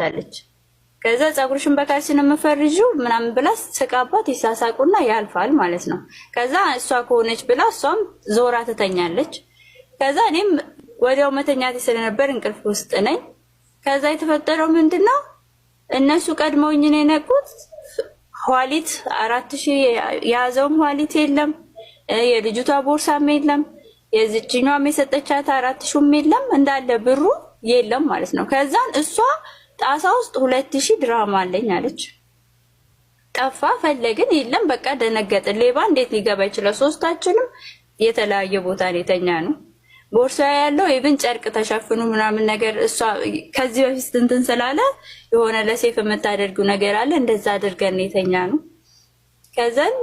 ትላታለች። ከዛ ፀጉርሽን በካልሲ ነው የምፈርጂው ምናምን ብላ ስቃባት ይሳሳቁና ያልፋል ማለት ነው። ከዛ እሷ ከሆነች ብላ እሷም ዞራ ትተኛለች። ከዛ እኔም ወዲያው መተኛት ስለነበር እንቅልፍ ውስጥ ነኝ። ከዛ የተፈጠረው ምንድነው እነሱ ቀድመውኝ ነው የነቁት። ኋሊት 4000 የያዘውም ኋሊት የለም፣ የልጅቷ ቦርሳም የለም፣ የዚህኛውም የሰጠቻት 4000ም የለም፣ እንዳለ ብሩ የለም ማለት ነው። ከዛን እሷ ጣሳ ውስጥ 2000 ድራም አለኝ አለች። ጠፋ ፈለግን የለም። በቃ ደነገጥን። ሌባ እንዴት ሊገባ ይችላል? ሶስታችንም የተለያየ ቦታ ነው የተኛ ነው። ቦርሳ ያለው ኢቭን ጨርቅ ተሸፍኑ ምናምን ነገር እሷ ከዚህ በፊት እንትን ስላለ የሆነ ለሴፍ የምታደርጉ ነገር አለ እንደዛ አድርገን የተኛ ነው። ከዛን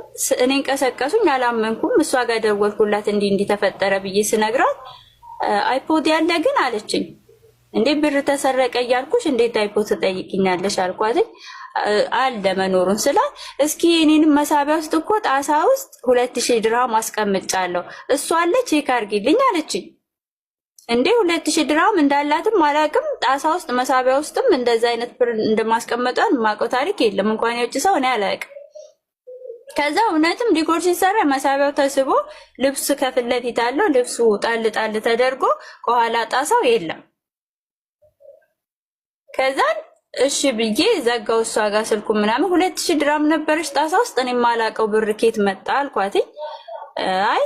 እኔን ቀሰቀሱኝ። አላመንኩም። እሷ ጋር ደወልኩላት እንዲህ ተፈጠረ ብዬ ስነግራት አይፖድ ያለ ግን አለችኝ። እንዴ ብር ተሰረቀ እያልኩሽ እንዴት አይፖድ ትጠይቂኛለሽ አልኳት። አለ መኖሩን ስላት እስኪ እኔንም መሳቢያ ውስጥ እኮ ጣሳ ውስጥ 2000 ድርሃም አስቀምጫለሁ እሷ አለ ቼክ አድርጊልኝ አለችኝ። እንዴ 2000 ድርሃም እንዳላትም አላውቅም። ጣሳ ውስጥ መሳቢያ ውስጥም እንደዛ አይነት ብር እንደማስቀመጧን ማውቀው ታሪክ የለም። እንኳን የውጭ ሰው እኔ አላውቅም። ከዛ እውነትም ዲኮር ሲሰራ መሳቢያው ተስቦ ልብስ ከፊት ለፊት አለው። ልብሱ ጣል ጣል ተደርጎ ከኋላ ጣሳው የለም። ከዛ እሺ ብዬ ዘጋው። እሷ ጋር ስልኩ ምናምን 2000 ድርሃም ነበረች ጣሳ ውስጥ እኔ ማላውቀው ብር ኬት መጣ አልኳት። አይ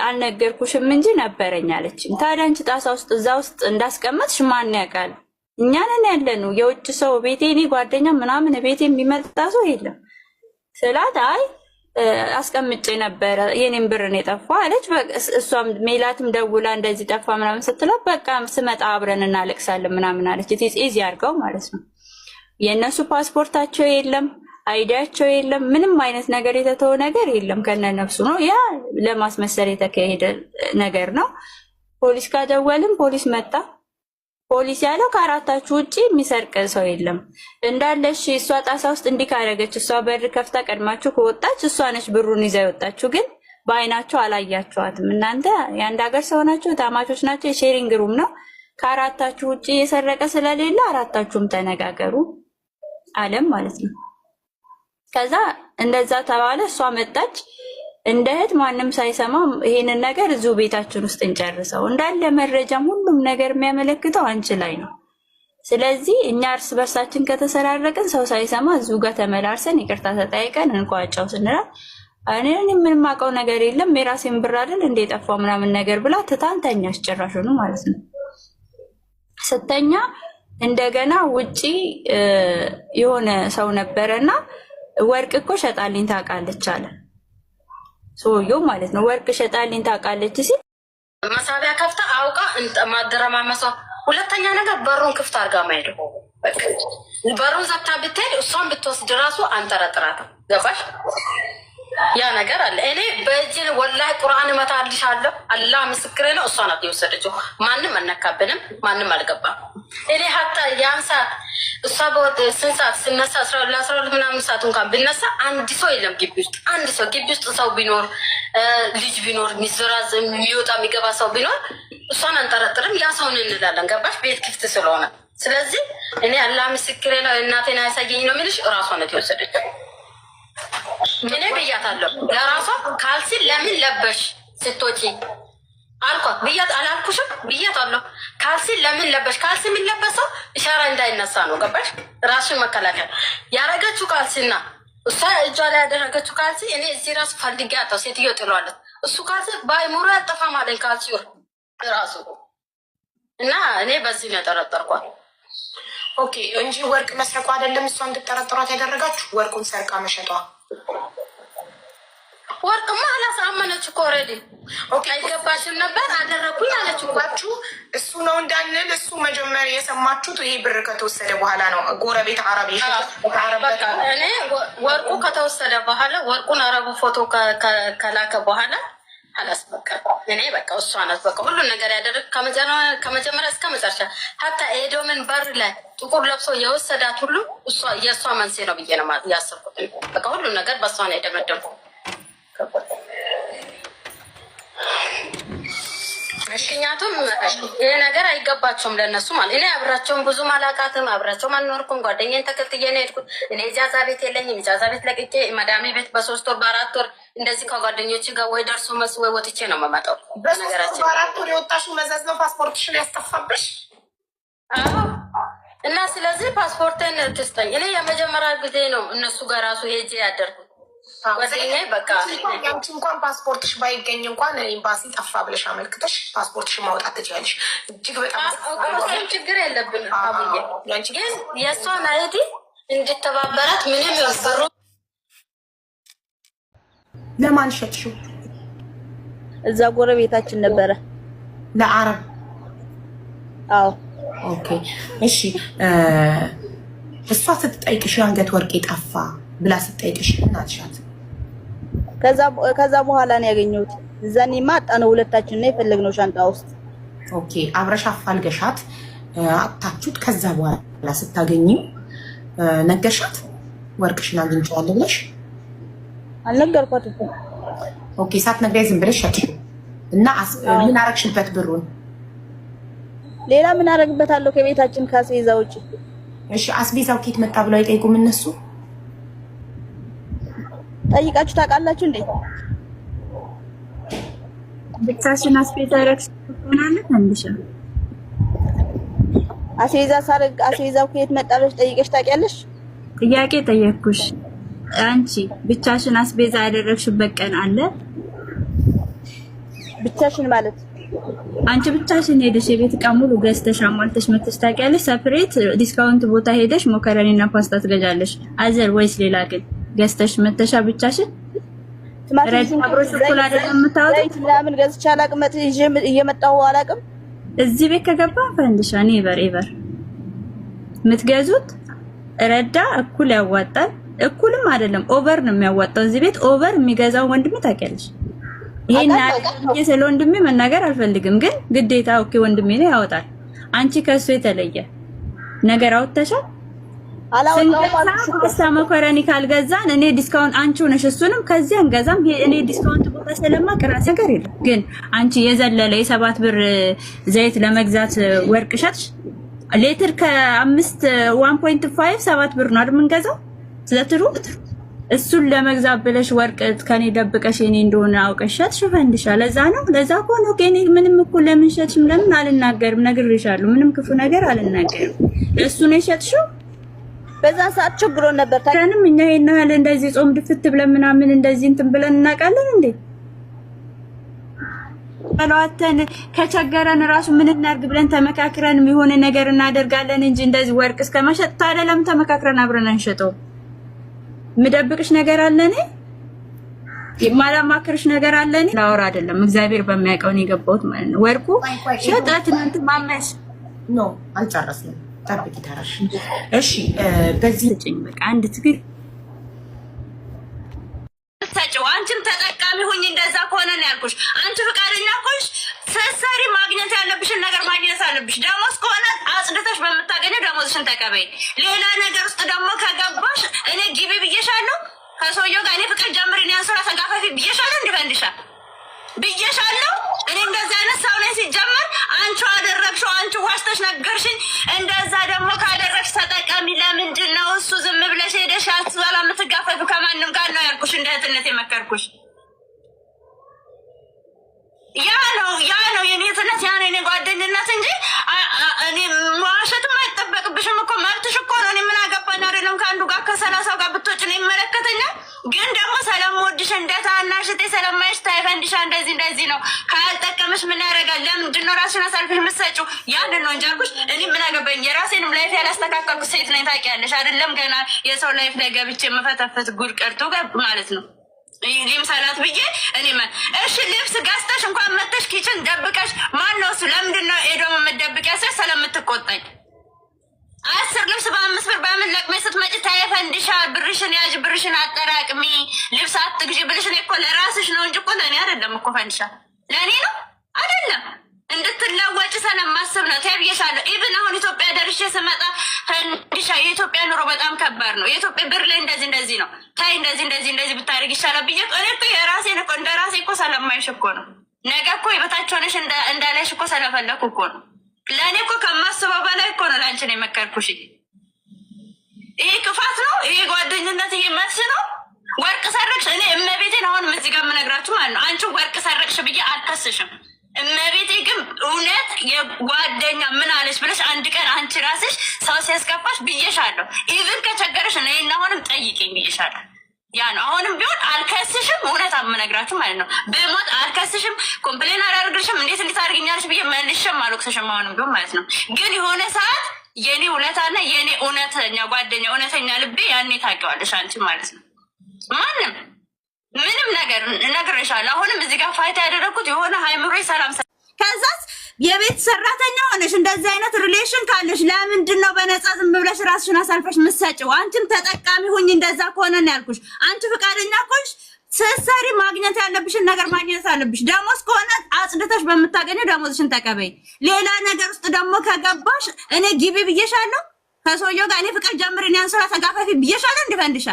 አልነገርኩሽም እንጂ ነበረኝ አለችኝ። ታዲያ አንቺ ጣሳ ውስጥ እዛ ውስጥ እንዳስቀመጥሽ ማን ያውቃል? እኛ ነን ያለነው የውጭ ሰው ቤቴ እኔ ጓደኛ ምናምን ቤቴ የሚመጣ ሰው የለም ስላት አይ አስቀምጬ ነበረ የኔን ብር ነው የጠፋው አለች። እሷም ሜላትም ደውላ እንደዚህ ጠፋ ምናምን ስትላት በቃ ስመጣ አብረን እናለቅሳለን ምናምን አለች። ኢዚ አድርገው ማለት ነው። የእነሱ ፓስፖርታቸው የለም፣ አይዲያቸው የለም፣ ምንም አይነት ነገር የተተወ ነገር የለም። ከነነፍሱ ነው። ያ ለማስመሰል የተካሄደ ነገር ነው። ፖሊስ ጋር ደወልን፣ ፖሊስ መጣ። ፖሊስ ያለው ከአራታችሁ ውጪ የሚሰርቅ ሰው የለም እንዳለሽ። እሷ ጣሳ ውስጥ እንዲህ ካደረገች እሷ በር ከፍታ ቀድማችሁ ከወጣች እሷ ነች ብሩን ይዛ የወጣችሁ። ግን በአይናችሁ አላያችኋትም። እናንተ የአንድ ሀገር ሰው ናችሁ፣ ታማቾች ናቸው። የሼሪንግ ሩም ነው። ከአራታችሁ ውጪ የሰረቀ ስለሌለ አራታችሁም ተነጋገሩ አለም ማለት ነው። ከዛ እንደዛ ተባለ። እሷ መጣች እንደ እህት ማንም ሳይሰማ ይሄንን ነገር እዚሁ ቤታችን ውስጥ እንጨርሰው። እንዳለ መረጃም ሁሉም ነገር የሚያመለክተው አንቺ ላይ ነው። ስለዚህ እኛ እርስ በርሳችን ከተሰራረቅን ሰው ሳይሰማ እዚሁ ጋር ተመላርሰን ይቅርታ ተጠያይቀን እንቋጫው ስንላት እኔ ምንም አውቀው ነገር የለም የራሴን ብር አይደል እንደ ጠፋው ምናምን ነገር ብላ ትታን ተኛች። ጭራሽ ነው ማለት ነው። ስተኛ እንደገና ውጪ የሆነ ሰው ነበረና ወርቅ እኮ ሸጣልኝ ታውቃለች አለ ሰውየው ማለት ነው። ወርቅ ሸጣልኝ ታውቃለች ሲል መሳቢያ ከፍታ አውቃ ማደረማመሷ። ሁለተኛ ነገር በሩን ክፍት አድርጋ ማይድ በቃ በሩን ዘግታ ብትሄድ እሷን ብትወስድ ራሱ አንጠረጥራትም። ገባሽ? ያ ነገር አለ። እኔ በእጅ ወላሂ ቁርአን እመታልሻለሁ። አላህ ምስክሬ ነው። እሷ ናት የወሰደችው። ማንም አነካብንም፣ ማንም አልገባም። እኔ ሀታ ያን ሰዓት እሷ ስንት ሰዓት ስነሳ 12 ምናምን ሰዓት እንኳን ብነሳ አንድ ሰው የለም ግቢ ውስጥ። አንድ ሰው ግቢ ውስጥ ሰው ቢኖር ልጅ ቢኖር ሚዝራዝ የሚወጣ የሚገባ ሰው ቢኖር እሷን አንጠረጥርም። ያ ሰውን እንላለን። ገባሽ? ቤት ክፍት ስለሆነ። ስለዚህ እኔ አላህ ምስክሬ ነው። እናቴን አያሳየኝ ነው የሚልሽ። እራሷ ናት የወሰደችው። እኔ ብያታለሁ ለራሷ ካልሲ ለምን ለበሽ ስትወጪ አልኳት። ብያት አላልኩሽም? ብያታለሁ ካልሲ ለምን ለበሽ። ካልሲ የሚለበሰው ኢሻራ እንዳይነሳ ነው። ገባሽ? ራስሽን መከላከል ያረገችው ካልሲና እሷ እጇ ላይ ያደረገችው ካልሲ እኔ እዚህ ራሱ ፈልጌ አጣው። ሴትዮ ጥሏለት እሱ ካልሲ ባይሞራ ያጠፋ ማለት ካልሲ ራሱ እና እኔ በዚህ ነው የጠረጠርኳት። ኦኬ እንጂ ወርቅ መስረቋ አይደለም እሷ እንድጠረጥሯት ያደረጋችሁ ወርቁን ሰርቃ መሸጧ። ወርቅማ አላሳመነች እኮ ኦልሬዲ። ኦኬ አይገባሽም ነበር አደረኩኝ አለች እኮ። እሱ ነው እንዳንል እሱ መጀመሪያ የሰማችሁት ይሄ ብር ከተወሰደ በኋላ ነው። ጎረቤት አረብ እኔ ወርቁ ከተወሰደ በኋላ ወርቁን አረቡ ፎቶ ከላከ በኋላ አላስበቃ እኔ በቃ እሷ ናት በቃ ሁሉ ነገር ያደረግ ከመጀመሪያ እስከ መጨረሻ። ሀታ ኤዶምን በር ላይ ጥቁር ለብሶ የወሰዳት ሁሉ እሷ የእሷ መንስኤ ነው ብዬ ነው ያሰብኩት። በቃ ሁሉ ነገር በእሷ ነው የደመደምኩ። ምክንያቱም ይሄ ነገር አይገባቸውም ለነሱ ማለት እኔ አብራቸውን ብዙ ማላቃትም አብራቸውም አልኖርኩም። ጓደኛዬን ተከትዬ ነው የሄድኩት። እኔ ኢጃዛ ቤት የለኝም። ኢጃዛ ቤት ለቅቄ መዳሜ ቤት በ3 ወር በ4 ወር እንደዚህ ከጓደኞች ጋር ወይ ደርሶ መስ ወይ ወጥቼ ነው የምመጣው። በነገራችን በ4 ወር የወጣሽው መዘዝ ነው ፓስፖርትሽን ያስጠፋብሽ። እና ስለዚህ ፓስፖርትን ትስጠኝ። እኔ የመጀመሪያ ጊዜ ነው እነሱ ጋር ራሱ ሄጄ ያደርኩት። ጓደኛዬ በቃ ያንቺ እንኳን ፓስፖርትሽ ባይገኝ እንኳን ኤምባሲ ጠፋ ብለሽ አመልክተሽ ፓስፖርትሽን ማውጣት ትችያለሽ። እጅግ በጣም ችግር የለብንም። አብዬ ግን የእሷን አይዲ እንድተባበራት ምንም ያስበሩ። ለማን ሸጥሽው? እዛ ጎረቤታችን ነበረ ለአረብ። አዎ ኦኬ እሺ። እሷ ስትጠይቅሽ የአንገት ወርቄ ጠፋ ብላ ስትጠይቅሽ እናትሻት ከዛ በኋላ ነው ያገኘሁት። እዛኔማ አጣነው ሁለታችን ነው የፈለግነው ሻንጣ ውስጥ። ኦኬ አብረሽ አፋልገሻት አጣችሁት። ከዛ በኋላ ስታገኚው ነገርሻት ወርቅሽን አግኝቼዋለሁ ብለሽ? አልነገርኳትም። ኦኬ ሳትነግሪኝ ዝም ብለሽ ሸጥሽው እና ምን አረግሽበት ብሩን? ሌላ ምን አረግበታለሁ ከቤታችን ካስቤዛ ውጪ። እሺ አስቤዛው ኬት መጣ ብለው አይጠይቁም እነሱ? ጠይቃችሁ ታውቃላችሁ እንዴ? ብቻሽን አስቤዛ ረክስ ሆናለህ አንድሽ አስቤዛ ሳረግ አስቤዛው ከየት መጣ ብለሽ ጠይቀሽ ታውቂያለሽ? ጥያቄ ጠየቅኩሽ። አንቺ ብቻሽን አስቤዛ ያደረግሽበት ቀን አለ? ብቻሽን ማለት አንቺ ብቻሽን ሄደሽ የቤት ዕቃ ሙሉ ገዝተሽ አሟልተሽ መተሽ ታውቂያለሽ? ሰፕሬት ዲስካውንት ቦታ ሄደሽ ሞከረኒና ፓስታ ትገዛለሽ አዘር ወይስ ሌላ ግን ገዝተሽ መተሻ ብቻሽን? አብሮሽ እኩል አይደለም የምታወጡት? ለምን ገዝቼ አላውቅም። እየመጣሁ አላውቅም። እዚህ ቤት ከገባ ፈንድሻ ኔቨር ኤቨር የምትገዙት ረዳ እኩል ያዋጣል። እኩልም አይደለም ኦቨር ነው የሚያዋጣው። እዚህ ቤት ኦቨር የሚገዛው ወንድሜ ታውቂያለሽ። ይሄን ያለ ስለ ወንድሜ መናገር አልፈልግም፣ ግን ግዴታ ኦኬ ወንድሜ ነው ያወጣል። አንቺ ከሱ የተለየ ነገር አውጥተሻል። ፓስታ መኮረኒ ካልገዛን እኔ ዲስካውንት አንቺው ነሽ እሱንም ከዚህ አንገዛም። እኔ ዲስካውንት ቦታ ስለማቅ ራስ ነገር የለም። ግን አንቺ የዘለለ የ7 ብር ዘይት ለመግዛት ወርቅ ሸጥሽ። ሌትር ከ5 1.5 7 ብር ነው አይደል የምንገዛው? ስለትሩ እሱን ለመግዛት ብለሽ ወርቅ ከኔ ደብቀሽ እኔ እንደሆነ አውቀሽ ሸጥሽ ፈንድሻ። ለዛ ነው ለዛ ኮን ኦኬ። እኔ ምንም እኮ ለምን ሸጥሽም ለምን አልናገርም፣ ነግሬሻለሁ። ምንም ክፉ ነገር አልናገርም። እሱ ነው የሸጥሽው። በዛ ሰዓት ችግሮ ነበር ታንም እኛ ይሄን ያህል እንደዚህ ጾም ድፍት ብለን ምናምን እንደዚህ እንትን ብለን እናውቃለን እንዴ? ባለዋተን ከቸገረን ራሱ ምን እናርግ ብለን ተመካክረን የሆነ ነገር እናደርጋለን እንጂ እንደዚህ ወርቅ እስከመሸጥ ታዲያ ለምን ተመካክረን አብረን አንሸጠው? ምደብቅሽ ነገር አለኔ የማላማክርሽ ነገር አለኔ ላወራ አይደለም። እግዚአብሔር በሚያውቀው ነው የገባሁት ማለት ነው። ወርቁ ሸጣት እናንተ ማመሽ ኖ አልጨረስንም። ጠብቂ ተራሽ። እሺ በዚህ ልጅኝ በቃ አንድ ትግል ተጨው አንቺም ተጠቃሚ ሁኚ። እንደዛ ከሆነ ነው ያልኩሽ። አንቺ ፍቃደኛ ኮሽ ሰሰሪ ማግኘት ያለብሽን ነገር ማግኘት አለብሽ። ደሞዝ ከሆነ አጽድተሽ በምታገኘው ደሞዝሽን ተቀበይ። ሌላ ነገር ውስጥ ደግሞ ከገባሽ እኔ ግቢ ብዬሻለሁ። ከሰውየው ጋር እኔ ፍቅር ጀምሪ ነው ያንሰራ ተጋፋፊ ብዬሻለሁ። እንድፈንድሻ ብዬሻለሁ። እኔ እንደዛ አይነት ሰው ነኝ ሲጀመር። አንቺ አደረግሽው፣ አንቺ ዋሽተሽ ነገርሽኝ። እንደዛ ደግሞ ካደረግሽ ተጠቀሚ። ለምንድን ነው እሱ ዝም ብለሽ ሄደሽ አትዛላ የምትጋፈቱ? ከማንም ጋር ነው ያልኩሽ፣ እንደ እህትነት የመከርኩሽ። ያ ነው የኔ እህትነት፣ ያ ነው የኔ ጓደኝነት እንጂ እኔ መዋሸትም አይጠበቅብሽም እኮ መብትሽ እኮ ነው። እኔ ምን አገባኝ አይደለም ከአንዱ ጋር ከ30 ጋር ብትወጪ ነው ይመለከተኛል። ግን ደግሞ ስለምወድሽ እንደ ታናሽቴ ስለማይሽ ታይፈንድሻ እንደዚህ ነው። ካልጠቀመሽ ምን ያደርጋል? ለምንድን ነው ራስሽን አሳልፈሽ የምትሰጪው? ያንን ነው እንጂ አልኩሽ። እኔ ምን አገባኝ? የራሴንም ላይፍ ያላስተካከልኩ ሴት ነኝ ታውቂያለሽ አይደለም? ገና የሰው ላይፍ ላይ ገብቼ የምፈተፍት ጉድ ቀርቶ ማለት ነው። ይህም ሰላት ብዬ እኔ እሺ ልብስ ገዝተሽ እንኳን መተሽ ኪችን ደብቀሽ ማን ነው እሱ? ለምንድን ነው ኤዶም የምትደብቂያ? ስለምትቆጣኝ 10 ልብስ በ5 ብር በምን ለቅሜ ስትመጪ ታይፈንድሻ። ብርሽን ያዥ፣ ብርሽን አጠራቅሚ፣ ልብስ አትግዢ ብልሽ እኔ እኮ ለራስሽ ነው እንጂ እኮ ለእኔ አይደለም እኮ። ፈንድሻ ለእኔ ነው አይደለም፣ እንድትለወጭ ስለማስብ ነው። ተብዬሻለሁ። ኢቭን አሁን ኢትዮጵያ ደርሼ ስመጣ ፈንድሻ የኢትዮጵያ ኑሮ በጣም ከባድ ነው። የኢትዮጵያ ብር ላይ እንደዚህ ነው። ታይ እንደዚህ ብታደርግ ይሻላል ብዬ እኔ እኮ የራሴን እኮ እንደ ራሴ እኮ ሰለማይሽ እኮ ነው። ነገ እኮ የበታች ሆነሽ እንዳለሽ እኮ ስለፈለኩ እኮ ነው። ለእኔ እኮ ከማስበው በላይ እኮ ነው ለአንቺ ነው የመከርኩሽ። ይሄ ክፋት ነው? ይሄ ጓደኝነት? ይሄ መልስ ነው? ወርቅ ሰረቅሽ? እኔ እመቤቴን አሁን እዚህ ጋር የምነግራችሁ ማለት ነው አንቺ ወርቅ ሰረቅሽ ብዬ አልከስሽም። እመቤቴ ግን እውነት የጓደኛ ምን አለች ብለሽ አንድ ቀን አንቺ ራስሽ ሰው ሲያስገባሽ ብዬሻለሁ። ኢቭን ከቸገረሽ እኔና አሁንም ጠይቂኝ ብዬሻለሁ። ያ ነው። አሁንም ቢሆን አልከስሽም። እውነት የምነግራችሁ ማለት ነው በሞት አልከስሽም። ኮምፕሌን አላደርግልሽም። እንዴት አድርግኛለሽ ብዬ መልሼም አልወቅስሽም። አሁንም ቢሆን ማለት ነው ግን የሆነ ሰዓት የኔ ውለታና የኔ እውነተኛ ጓደኛ እውነተኛ ልቤ ያኔ ታውቂዋለሽ አንቺ ማለት ነው። ማንም ምንም ነገር እነግርሻለሁ። አሁንም እዚህ ጋር ፋይት ያደረኩት የሆነ ሃይምሮ ሰላም ከዛስ የቤት ሰራተኛ ሆነሽ እንደዚህ አይነት ሪሌሽን ካለሽ ለምንድን ነው በነፃ ዝም ብለሽ ራስሽን አሳልፈሽ ምትሰጪው? አንቺም ተጠቃሚ ሁኝ። እንደዛ ከሆነ ነው ያልኩሽ። አንቺ ፍቃደኛ ኮሽ ስትሰሪ ማግኘት ያለብሽን ነገር ማግኘት አለብሽ። ደሞዝ ከሆነ አጽድተሽ በምታገኘው ደሞዝሽን ተቀበይ። ሌላ ነገር ውስጥ ደግሞ ከገባሽ እኔ ግቢ ብዬሻለሁ። ከሰውየው ጋር እኔ ፍቅር ጀምር እኔ አንሶላ ተጋፋፊ ብዬሻለሁ። እንድፈንድሻ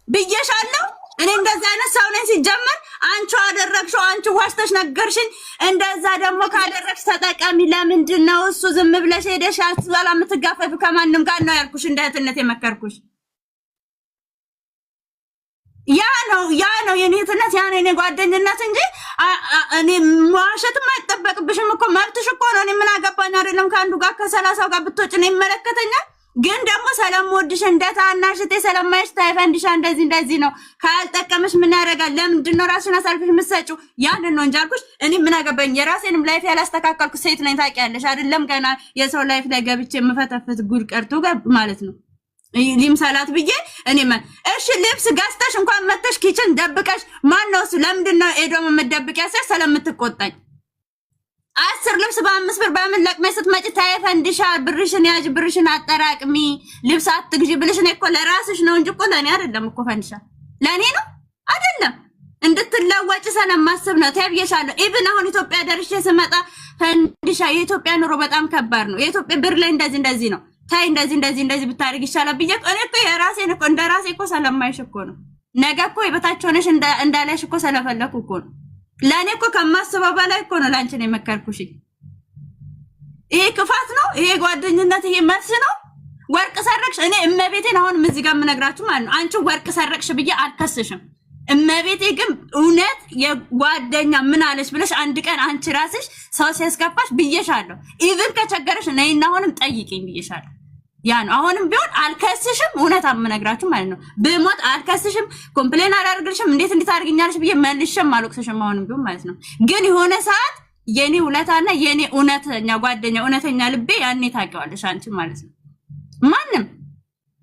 ብዬሻለሁ። እኔ እንደዛ አይነት ሰው ነኝ ሲጀመር። አንቺ አደረግሽው፣ አንቺ ዋሽተሽ ነገርሽኝ። እንደዛ ደግሞ ካደረግሽ ተጠቃሚ። ለምንድን ነው እሱ ዝም ብለሽ ሄደሽ አትበላ የምትጋፈፊ? ከማንም ጋር ነው ያልኩሽ፣ እንደ እህትነት የመከርኩሽ። ያ ነው የኔ እህትነት፣ ያ ነው የኔ ጓደኝነት እንጂ እኔ ዋሸትም አይጠበቅብሽም እኮ። መብትሽ እኮ ነው። እኔ ምን አገባኝ? አይደለም ከአንዱ ጋር ከ30 ጋር ብትወጪ ነው ይመለከተኛል። ግን ደግሞ ስለምወድሽ እንደ ታናሽቴ ስለማይሽ ታይፈንድሻ እንደዚህ ነው። ካልጠቀመሽ ምን ያደርጋል? ለምንድን ነው ራስሽን አሳልፈሽ የምትሰጪው? ያንን ነው እንጂ አልኩሽ። እኔ ምን አገባኝ? የራሴንም ላይፍ ያላስተካከልኩ ሴት ነኝ ታውቂያለሽ አይደለም? ገና የሰው ላይፍ ላይ ገብቼ የምፈተፍት ጉድ ቀርቶ ማለት ነው ሊምሰላት ብዬ እኔ እሺ ልብስ ገዝተሽ እንኳን መተሽ ኪችን ደብቀሽ ማነው እሱ? ለምንድን ነው ኤዶም የምትደብቂያ? ስለምትቆጣኝ 10 ልብስ በ5 ብር በምን ለቅመሽ ስትመጪ ታይፈንድሻ። ብርሽን ያዥ፣ ብርሽን አጠራቅሚ፣ ልብስ አትግዢ ብልሽ እኔ እኮ ለራስሽ ነው እንጂ እኮ ለእኔ አይደለም እኮ። ፈንድሻ ለእኔ ነው አይደለም፣ እንድትለወጪ ስለማስብ ነው። ተብዬሻለሁ። ኢቭን አሁን ኢትዮጵያ ደርሼ ስመጣ ፈንድሻ የኢትዮጵያ ኑሮ በጣም ከባድ ነው። የኢትዮጵያ ብር ላይ እንደዚህ ነው። ታይ እንደዚህ ብታደርግ ይሻላል ብዬ እኔ እኮ የራሴን እኮ እንደ ራሴ እኮ ስለማይሽ እኮ ነው። ነገ እኮ የበታች ሆነሽ እንዳለሽ እኮ ስለፈለኩ እኮ ነው። ለእኔ እኮ ከማስበው በላይ እኮ ነው ለአንቺ ነው የመከርኩሽ። ይሄ ክፋት ነው? ይሄ ጓደኝነት? ይሄ መልስ ነው? ወርቅ ሰረቅሽ? እኔ እመቤቴን አሁንም እዚህ ጋር የምነግራችሁ ማለት ነው አንቺ ወርቅ ሰረቅሽ ብዬ አልከስሽም። እመቤቴ ግን እውነት የጓደኛ ምን አለሽ ብለሽ አንድ ቀን አንቺ ራስሽ ሰው ሲያስገባሽ ብዬሻለሁ። ኢቭን ከቸገረሽ ነይና አሁንም ጠይቂኝ ብዬሻለሁ። ያ ነው። አሁንም ቢሆን አልከስሽም። እውነት አምነግራችሁ ማለት ነው በሞት አልከስሽም። ኮምፕሌን አላደርግልሽም። እንዴት አድርግኛለሽ ብዬ መልሼም አልወቅስሽም። አሁንም ቢሆን ማለት ነው ግን የሆነ ሰዓት የኔ ውለታና የኔ እውነተኛ ጓደኛ እውነተኛ ልቤ ያኔ ታውቂዋለሽ አንቺ ማለት ነው። ማንም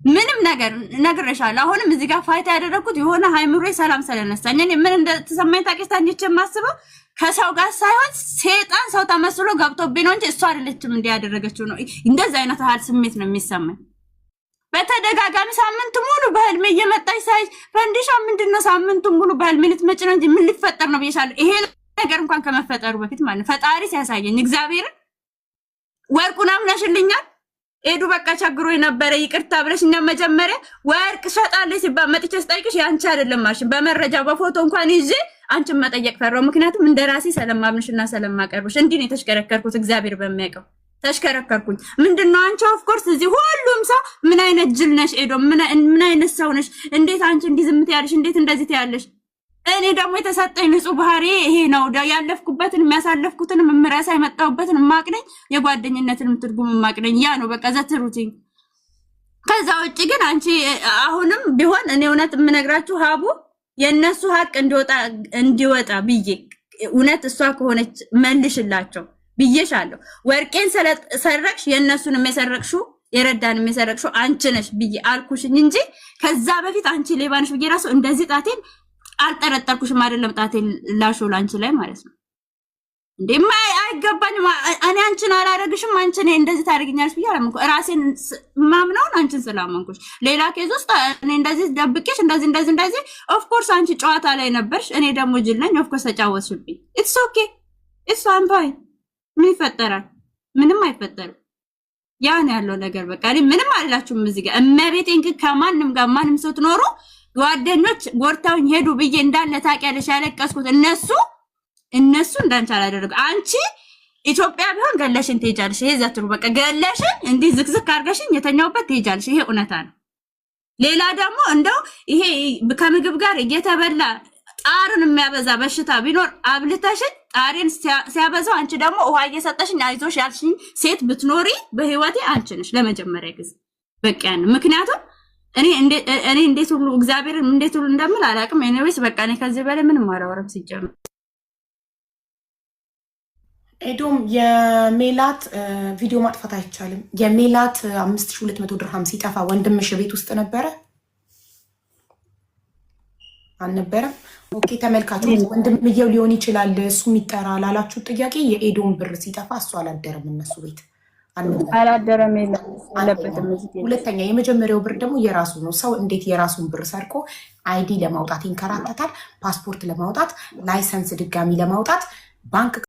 ምንም ነገር ነግሬሻለሁ። አሁንም እዚህ ጋር ፋይታ ያደረኩት የሆነ ሃይምሮዬ ሰላም ስለነሳኝ እኔ ምን እንደተሰማኝ ታውቂያለሽ? ታንቺ የማስበው ከሰው ጋር ሳይሆን ሴጣን ሰው ተመስሎ ገብቶብኝ ነው እንጂ እሷ አይደለችም እንዲህ ያደረገችው ነው። እንደዚህ አይነት ሀል ስሜት ነው የሚሰማኝ። በተደጋጋሚ ሳምንት ሙሉ በህልሜ እየመጣች ሳይ ፈንዲሻ ምንድነው ሳምንቱ ሙሉ በህልሜ ልትመጪ ነው እንጂ ምን ሊፈጠር ነው ብዬሻለሁ። ይሄ ነገር እንኳን ከመፈጠሩ በፊት ማለት ነው ፈጣሪ ሲያሳየኝ እግዚአብሔርን ወርቁን አምነሽልኛል ኤዱ በቃ ቸግሮ የነበረ ይቅርታ ብለሽኛ መጀመሪያ ወርቅ ሸጣለች ሲባል መጥቼ ስጠይቅሽ ያንቺ አይደለም ማሽ በመረጃ በፎቶ እንኳን ይዤ አንቺን መጠየቅ ፈራው። ምክንያቱም እንደራሴ ሰለማምንሽና ሰለማቀርብሽ እንዲህ ነው የተሽከረከርኩት። እግዚአብሔር በሚያውቀው ተሽከረከርኩኝ። ምንድነው አንቺ ኦፍ ኮርስ እዚህ ሁሉም ሰው ምን አይነት ጅል ነሽ ኤዶ፣ ምን አይነት ሰው ነሽ? እንዴት አንቺ እንዲህ ዝምት ያለሽ? እንዴት እንደዚህ ትያለሽ? እኔ ደግሞ የተሰጠኝ ንጹህ ባህሪ ይሄ ነው። ያለፍኩበትን የሚያሳለፍኩትን ምምራሳ የመጣሁበትን ማቅነኝ የጓደኝነትን ትርጉም ማቅነኝ ያ ነው በቃ ዘትሩቲኝ። ከዛ ውጪ ግን አንቺ አሁንም ቢሆን እኔ እውነት የምነግራችሁ ሀቡ የነሱ ሀቅ እንዲወጣ ብዬ እውነት እሷ ከሆነች መልሽላቸው ብዬሻለሁ። ወርቄን ሰረቅሽ የነሱን የሰረቅሽው የረዳን የሰረቅሽው አንቺ ነሽ ብዬ አልኩሽኝ እንጂ ከዛ በፊት አንቺ ሌባ ነሽ ብዬ ራሱ እንደዚህ ጣቴን አልጠረጠርኩሽም። አይደለም ጣቴን ላሾል አንቺ ላይ ማለት ነው እንዴ አይገባኝም። እኔ አንቺን አላረግሽም አንቺ ነኝ እንደዚህ ታደርጊኛለሽ ብዬ አላመንኩ። ራሴን ማምነውን አንቺን ስላመንኩሽ ሌላ ኬዝ ውስጥ እኔ እንደዚህ ደብቄሽ እንደዚህ ኦፍ ኮርስ አንቺ ጨዋታ ላይ ነበርሽ፣ እኔ ደግሞ ጅል ነኝ። ኦፍ ኮርስ ተጫወትሽብኝ። ኢትስ ኦኬ ኢትስ ፋይን። ምን ይፈጠራል? ምንም አይፈጠርም። ያን ያለው ነገር በቃ እኔ ምንም አላችሁም እዚህ ጋር እመቤቴን ግን ከማንም ጋር ማንም ሰው ትኖሩ ጓደኞች ጎርታውኝ ሄዱ ብዬ እንዳለ ታውቂያለሽ ያለቀስኩት እነሱ እነሱ እንዳንቺ አላደረጉ። አንቺ ኢትዮጵያ ቢሆን ገለሽን ትሄጃለሽ። ይሄ ዘትሩ በቃ ገለሽን እንዲህ ዝክዝክ አድርገሽኝ የተኛውበት ትሄጃለሽ። ይሄ እውነታ ነው። ሌላ ደግሞ እንደው ይሄ ከምግብ ጋር እየተበላ ጣርን የሚያበዛ በሽታ ቢኖር አብልተሽኝ ጣሬን ሲያበዛው አንቺ ደግሞ ውሃ እየሰጠሽኝ አይዞሽ ያልሽኝ ሴት ብትኖሪ በህይወቴ አንቺ ነሽ ለመጀመሪያ ጊዜ በቃ ያን። ምክንያቱም እኔ እንዴት ሁሉ እግዚአብሔርን እንዴት ሁሉ እንደምል አላውቅም። ኤኒዌይስ በቃ እኔ ከዚህ በላይ ምንም አላወራም ሲጀምር። ኤዶም የሜላት ቪዲዮ ማጥፋት አይቻልም። የሜላት 5200 ድርሃም ሲጠፋ ወንድምሽ ቤት ውስጥ ነበረ አልነበረም? ኦኬ ተመልካቾች፣ ወንድምየው ሊሆን ይችላል እሱም ይጠራ ላላችሁ ጥያቄ የኤዶም ብር ሲጠፋ እሱ አላደረም እነሱ ቤት አላደረም የለበትም። ሁለተኛ የመጀመሪያው ብር ደግሞ የራሱ ነው። ሰው እንዴት የራሱን ብር ሰርቆ አይዲ ለማውጣት ይንከራተታል? ፓስፖርት ለማውጣት ላይሰንስ ድጋሚ ለማውጣት ባንክ